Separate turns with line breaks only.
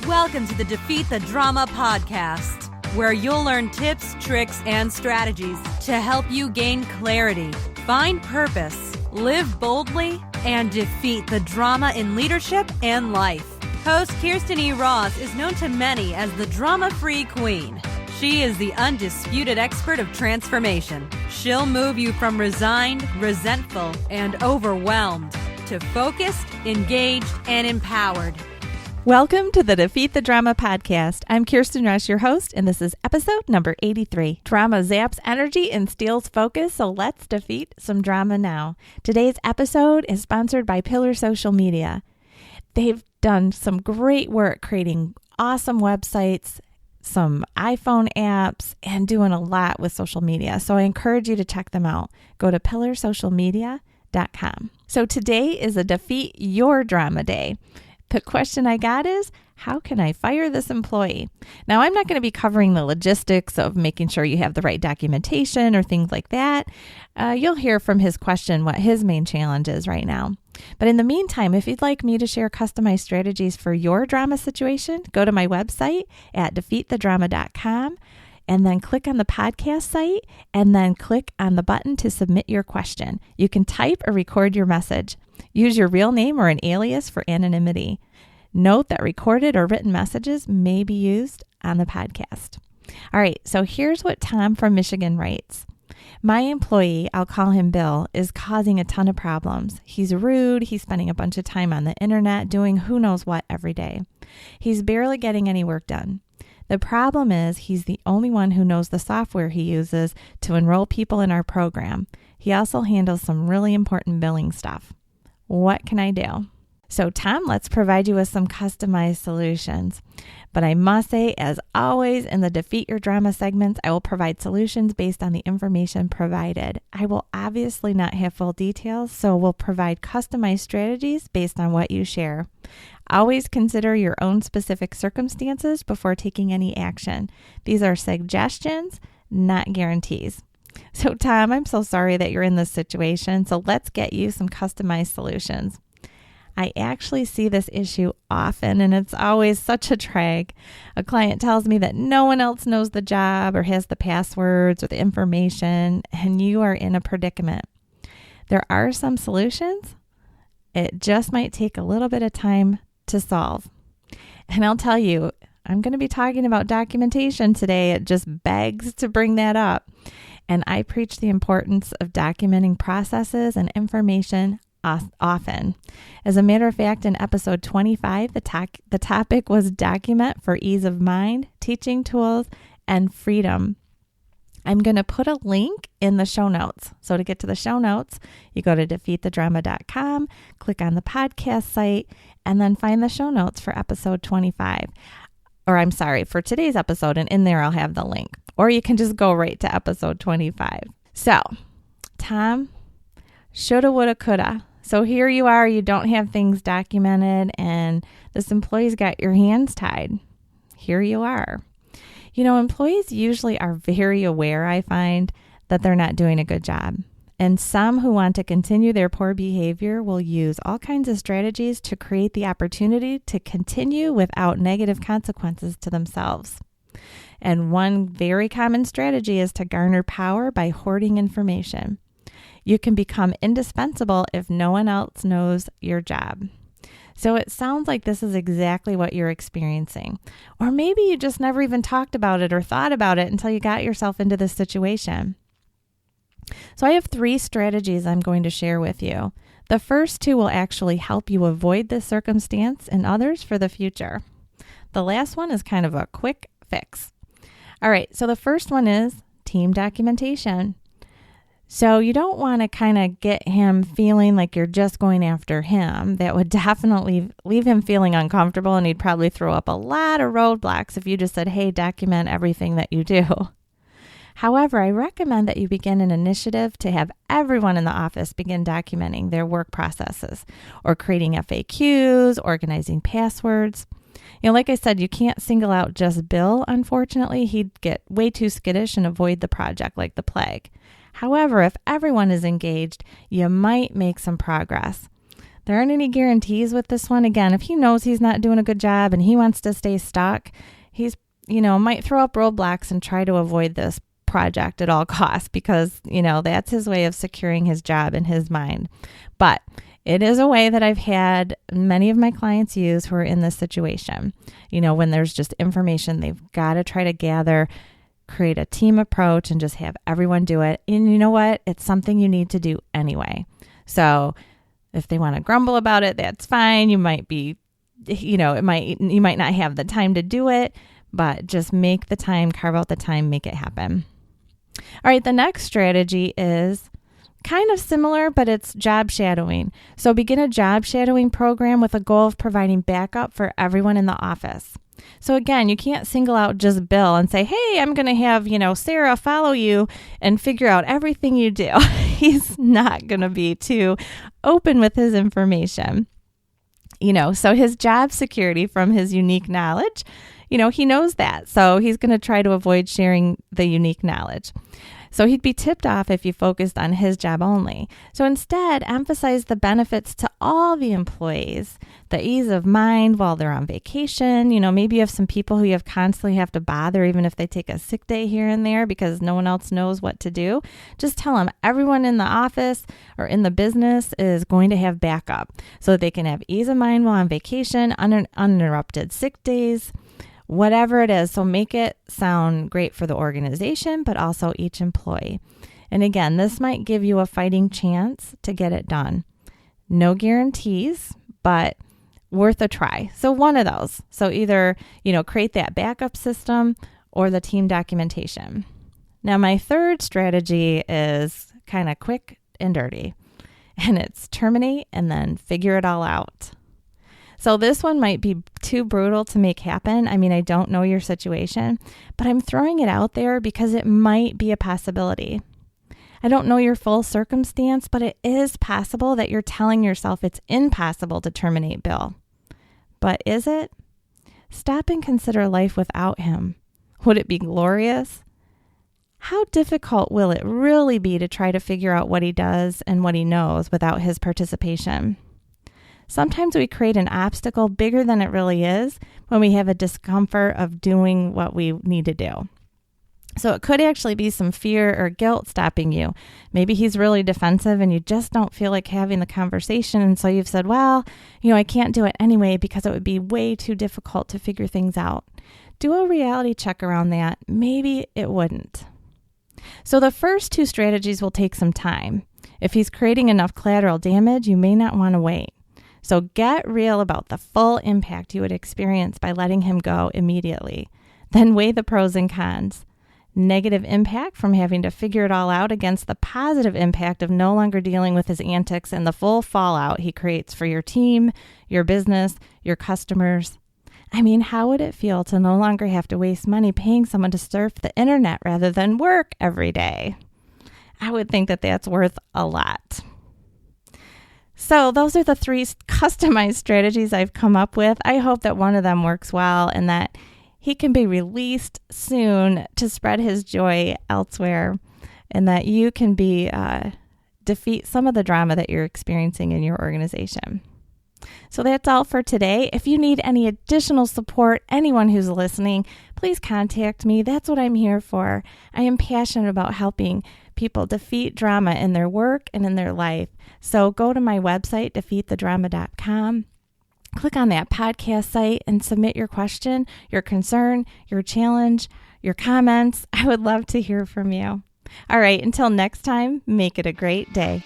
Welcome to the Defeat the Drama podcast, where you'll learn tips, tricks, and strategies to help you gain clarity, find purpose, live boldly, and defeat the drama in leadership and life. Host Kirsten E. Ross is known to many as the drama-free queen. She is the undisputed expert of transformation. She'll move you from resigned, resentful, and overwhelmed to focused, engaged, and empowered.
Welcome to the Defeat the Drama podcast. I'm Kirsten Rush, your host, and this is episode number 83. Drama zaps energy and steals focus, so let's defeat some drama now. Today's episode is sponsored by Pillar Social Media. They've done some great work creating awesome websites, some iPhone apps, and doing a lot with social media. So I encourage you to check them out. Go to pillarsocialmedia.com. So today is a Defeat Your Drama Day. The question I got is, how can I fire this employee? Now, I'm not going to be covering the logistics of making sure you have the right documentation or things like that. You'll hear from his question what his main challenge is right now. But in the meantime, if you'd like me to share customized strategies for your drama situation, go to my website at defeatthedrama.com and then click on the podcast site and then click on the button to submit your question. You can type or record your message. Use your real name or an alias for anonymity. Note that recorded or written messages may be used on the podcast. All right, so here's what Tom from Michigan writes. My employee, I'll call him Bill, is causing a ton of problems. He's rude. He's spending a bunch of time on the internet doing who knows what every day. He's barely getting any work done. The problem is he's the only one who knows the software he uses to enroll people in our program. He also handles some really important billing stuff. What can I do? So Tom, let's provide you with some customized solutions. But I must say, as always, in the Defeat Your Drama segments, I will provide solutions based on the information provided. I will obviously not have full details, so we'll provide customized strategies based on what you share. Always consider your own specific circumstances before taking any action. These are suggestions, not guarantees. So Tom, I'm so sorry that you're in this situation, so let's get you some customized solutions. I actually see this issue often, and it's always such a drag. A client tells me that no one else knows the job or has the passwords or the information, and you are in a predicament. There are some solutions. It just might take a little bit of time to solve. And I'll tell you, I'm going to be talking about documentation today. It just begs to bring that up. And I preach the importance of documenting processes and information often. As a matter of fact, in episode 25, the topic was document for ease of mind, teaching tools, and freedom. I'm going to put a link in the show notes. So to get to the show notes, you go to defeatthedrama.com, click on the podcast site, and then find the show notes for episode 25. Or I'm sorry, for today's episode, and in there I'll have the link. Or you can just go right to episode 25. So, Tom, shoulda, woulda, coulda. So here you are, you don't have things documented, and this employee's got your hands tied. Here you are. You know, employees usually are very aware, I find, that they're not doing a good job. And some who want to continue their poor behavior will use all kinds of strategies to create the opportunity to continue without negative consequences to themselves. And one very common strategy is to garner power by hoarding information. You can become indispensable if no one else knows your job. So it sounds like this is exactly what you're experiencing. Or maybe you just never even talked about it or thought about it until you got yourself into this situation. So I have 3 strategies I'm going to share with you. The first 2 will actually help you avoid this circumstance and others for the future. The last one is kind of a quick fix. All right, so the first one is team documentation. So you don't want to kind of get him feeling like you're just going after him. That would definitely leave him feeling uncomfortable, and he'd probably throw up a lot of roadblocks if you just said, hey, document everything that you do. However, I recommend that you begin an initiative to have everyone in the office begin documenting their work processes or creating FAQs, organizing passwords. You know, like I said, you can't single out just Bill, unfortunately. He'd get way too skittish and avoid the project like the plague. However, if everyone is engaged, you might make some progress. There aren't any guarantees with this one. Again, if he knows he's not doing a good job and he wants to stay stuck, he's, might throw up roadblocks and try to avoid this project at all costs because, that's his way of securing his job in his mind. But it is a way that I've had many of my clients use who are in this situation. When there's just information they've got to try to gather, create a team approach and just have everyone do it. And you know what? It's something you need to do anyway. So if they want to grumble about it, that's fine. You might be, you might not have the time to do it, but just make the time, carve out the time, make it happen. All right. The next strategy is kind of similar, but it's job shadowing. So begin a job shadowing program with a goal of providing backup for everyone in the office. So again, you can't single out just Bill and say, hey, I'm going to have, Sarah follow you and figure out everything you do. He's not going to be too open with his information. So his job security from his unique knowledge, he knows that. So he's going to try to avoid sharing the unique knowledge. So he'd be tipped off if you focused on his job only. So instead, emphasize the benefits to all the employees, the ease of mind while they're on vacation. Maybe you have some people who you constantly have to bother, even if they take a sick day here and there because no one else knows what to do. Just tell them everyone in the office or in the business is going to have backup so that they can have ease of mind while on vacation, uninterrupted sick days, whatever it is. So make it sound great for the organization, but also each employee. And again, this might give you a fighting chance to get it done. No guarantees, but worth a try. So one of those. So either, create that backup system or the team documentation. Now, my third strategy is kind of quick and dirty, and it's terminate and then figure it all out. So this one might be too brutal to make happen. I don't know your situation, but I'm throwing it out there because it might be a possibility. I don't know your full circumstance, but it is possible that you're telling yourself it's impossible to terminate Bill. But is it? Stop and consider life without him. Would it be glorious? How difficult will it really be to try to figure out what he does and what he knows without his participation? Sometimes we create an obstacle bigger than it really is when we have a discomfort of doing what we need to do. So it could actually be some fear or guilt stopping you. Maybe he's really defensive and you just don't feel like having the conversation. And so you've said, well, I can't do it anyway because it would be way too difficult to figure things out. Do a reality check around that. Maybe it wouldn't. So the first two strategies will take some time. If he's creating enough collateral damage, you may not want to wait. So get real about the full impact you would experience by letting him go immediately. Then weigh the pros and cons. Negative impact from having to figure it all out against the positive impact of no longer dealing with his antics and the full fallout he creates for your team, your business, your customers. How would it feel to no longer have to waste money paying someone to surf the internet rather than work every day? I would think that that's worth a lot. So those are the 3 customized strategies I've come up with. I hope that one of them works well and that he can be released soon to spread his joy elsewhere and that you can defeat some of the drama that you're experiencing in your organization. So that's all for today. If you need any additional support, anyone who's listening, please contact me. That's what I'm here for. I am passionate about helping people defeat drama in their work and in their life. So go to my website, defeatthedrama.com. Click on that podcast site and submit your question, your concern, your challenge, your comments. I would love to hear from you. All right, until next time, make it a great day.